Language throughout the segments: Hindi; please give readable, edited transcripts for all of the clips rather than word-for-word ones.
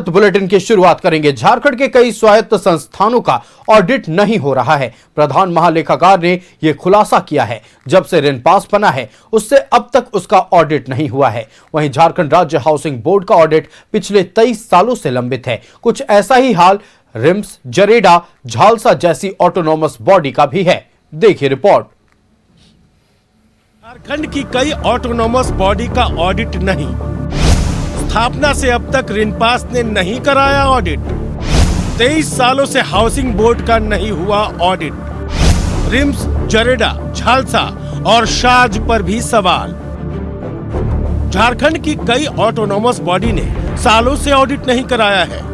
बुलेटिन की शुरुआत करेंगे। झारखंड के कई स्वायत्त संस्थानों का ऑडिट नहीं हो रहा है। प्रधान महालेखाकार ने यह खुलासा किया है। जब से ऋण पास बना है उससे अब तक उसका ऑडिट नहीं हुआ है। वहीं झारखंड राज्य हाउसिंग बोर्ड का ऑडिट पिछले 23 सालों से लंबित है। कुछ ऐसा ही हाल रिम्स, जरेडा, झालसा जैसी ऑटोनॉमस बॉडी का भी है। देखिए रिपोर्ट। झारखंड की कई ऑटोनॉमस बॉडी का ऑडिट नहीं। स्थापना से अब तक रिनपास ने नहीं कराया ऑडिट। 23 सालों से हाउसिंग बोर्ड का नहीं हुआ ऑडिट। रिम्स, जरेडा, झालसा और शाज पर भी सवाल। झारखंड की कई ऑटोनॉमस बॉडी ने सालों से ऑडिट नहीं कराया है।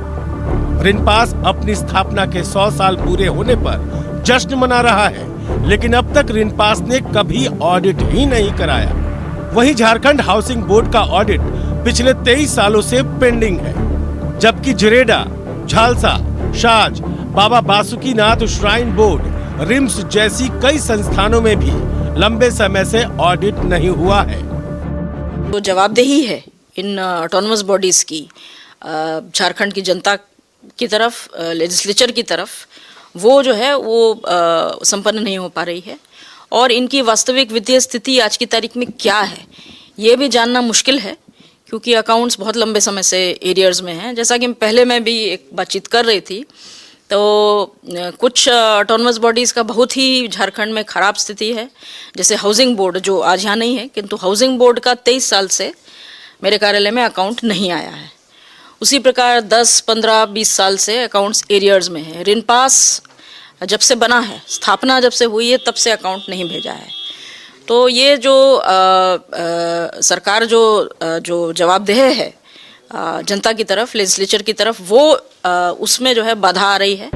रिनपास अपनी स्थापना के 100 साल पूरे होने पर जश्न मना रहा है, लेकिन अब तक रिनपास ने कभी ऑडिट ही नहीं कराया। वहीं झारखंड हाउसिंग बोर्ड का ऑडिट पिछले 23 सालों से पेंडिंग है, जबकि जरेडा, झालसा, शाज, बाबा बासुकीनाथ श्राइन बोर्ड, रिम्स जैसी कई संस्थानों में भी लंबे समय से ऑडिट नहीं हुआ है। तो जवाबदेही है इन ऑटोनमस बॉडीज की झारखंड की जनता की तरफ, लेजिस्लेचर की तरफ, वो जो है वो संपन्न नहीं हो पा रही है। और इनकी वास्तविक वित्तीय स्थिति आज की तारीख में क्या है ये भी जानना मुश्किल है, क्योंकि अकाउंट्स बहुत लंबे समय से एरियर्स में हैं। जैसा कि पहले मैं भी एक बातचीत कर रही थी, तो कुछ ऑटोनमस बॉडीज़ का बहुत ही झारखंड में ख़राब स्थिति है। जैसे हाउसिंग बोर्ड, जो आज यहाँ नहीं है, किंतु हाउसिंग बोर्ड का 23 साल से मेरे कार्यालय में अकाउंट नहीं आया है। उसी प्रकार 10, 15, 20 साल से अकाउंट्स एरियर्स में है। रिनपास जब से बना है, स्थापना जब से हुई है, तब से अकाउंट नहीं भेजा है। तो ये जो सरकार जो जवाबदेह है जनता की तरफ, लेजिस्लेचर की तरफ, वो उसमें जो है बाधा आ रही है।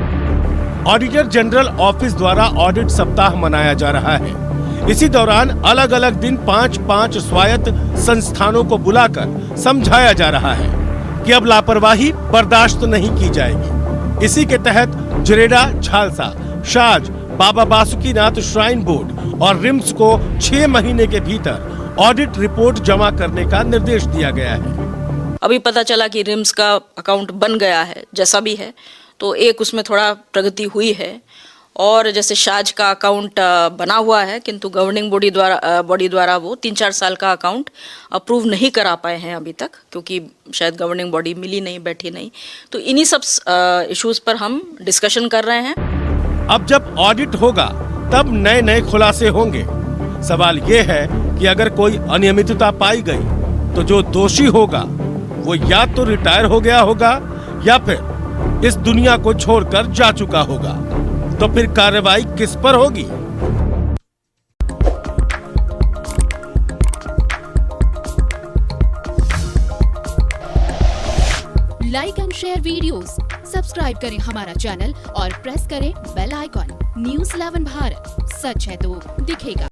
ऑडिटर जनरल ऑफिस द्वारा ऑडिट सप्ताह मनाया जा रहा है। इसी दौरान अलग अलग दिन 5-5 स्वायत्त संस्थानों को बुलाकर समझाया जा रहा है कि अब लापरवाही बर्दाश्त नहीं की जाएगी। इसी के तहत जरेडा, झालसा, शाज, बाबा बासुकीनाथ श्राइन बोर्ड और रिम्स को 6 महीने के भीतर ऑडिट रिपोर्ट जमा करने का निर्देश दिया गया है। अभी पता चला कि रिम्स का अकाउंट बन गया है, जैसा भी है, तो एक उसमें थोड़ा प्रगति हुई है। और जैसे शाज का अकाउंट बना हुआ है, किंतु गवर्निंग बॉडी द्वारा वो 3-4 साल का अकाउंट अप्रूव नहीं करा पाए हैं अभी तक, क्योंकि शायद गवर्निंग बॉडी मिली नहीं, बैठी नहीं। तो इन्हीं सब इश्यूज पर हम डिस्कशन कर रहे हैं। अब जब ऑडिट होगा तब नए नए खुलासे होंगे। सवाल ये है कि अगर कोई अनियमितता पाई गई तो जो दोषी होगा वो या तो रिटायर हो गया होगा या फिर इस दुनिया को छोड़कर जा चुका होगा। तो फिर कार्रवाई किस पर होगी? Like and share videos, subscribe करें हमारा चैनल और प्रेस करें बेल आइकॉन। न्यूज़ 11 भारत, सच है तो दिखेगा।